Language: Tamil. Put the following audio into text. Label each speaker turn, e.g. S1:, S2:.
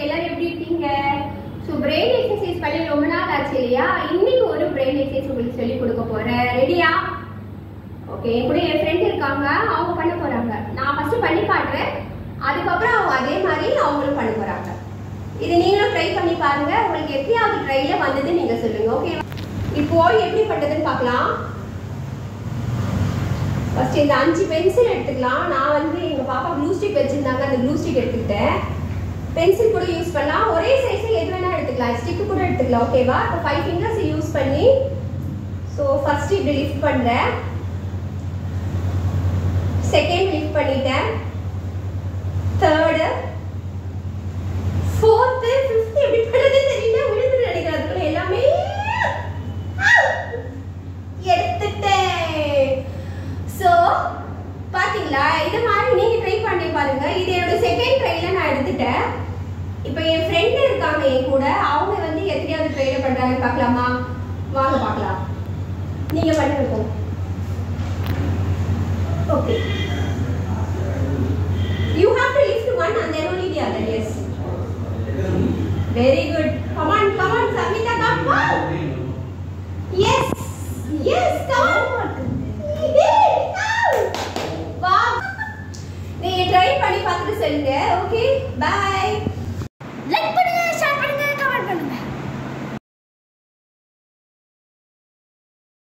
S1: எல்லாரும் எப்படி இருக்கீங்க? ஸோ பிரெயின் எக்ஸசைஸ் பண்ணி ரொம்ப நாள் ஆச்சு இல்லையா? இன்னைக்கு ஒரு பிரெயின் எக்ஸசைஸ் உங்களுக்கு சொல்லி கொடுக்க போறேன். ரெடியா? ஓகே. என் கூட என் ஃப்ரெண்ட் இருக்காங்க, அவங்க பண்ண போறாங்க. நான் ஃபர்ஸ்ட் பண்ணி காட்டுறேன், அதுக்கப்புறம் அவங்க அதே மாதிரி அவங்களும் பண்ண போறாங்க. இது நீங்களும் ட்ரை பண்ணி பாருங்க. உங்களுக்கு எப்படியாவது ட்ரைல வந்தது நீங்க சொல்லுங்க. ஓகே, இப்போ எப்படி பண்றதுன்னு பார்க்கலாம். ஃபர்ஸ்ட் இந்த 5 பென்சில் எடுத்துக்கலாம். நான் வந்து எங்க பாப்பா ப்ளூ ஸ்டிக் வச்சிருந்தாங்க, அந்த ப்ளூ ஸ்டிக் எடுத்துக்கிட்டேன். பென்சில் கூட யூஸ் பண்ணலாம், ஒரே சைஸ்ல எது வேணா எடுத்துக்கலாம், ஸ்டிக் கூட எடுத்துக்கலாம். ஓகேவா? இப்போ 5 ஃபிங்கர்ஸ் யூஸ் பண்ணி ஸோ ஃபர்ஸ்ட் இப்படி லிஃப்ட் பண்றேன், செகண்ட் லிஃப்ட் பண்ணிட்டேன், தேர்டு, ஃபோர்த்து, ஃபிஃப்த் எப்படி பண்றது தெரியல, விழுந்து நினைக்கிறதுக்குள்ள எல்லாமே எடுத்துட்டேன். ஸோ பாத்தீங்களா, இது மாதிரி நீங்க ட்ரை பண்ணி பாருங்க. இது என்னோட செகண்ட் ட்ரைல நான் எடுத்துட்டேன். இப்போ என் ஃப்ரெண்ட் இருக்காங்க என் கூட, அவங்க வந்து எத்தனையாவது ட்ரைல பண்றாங்கன்னு பார்க்கலாமா? வாங்க பார்க்கலாம். நீங்க பண்ணுங்க. Okay, you have to lift one and then only the other. Yes, very good. Come on Samita, come on. Yes, come on. Wow, நீங்க ட்ரை பண்ணி பார்த்துட்டு சொல்லுங்க. Okay, by.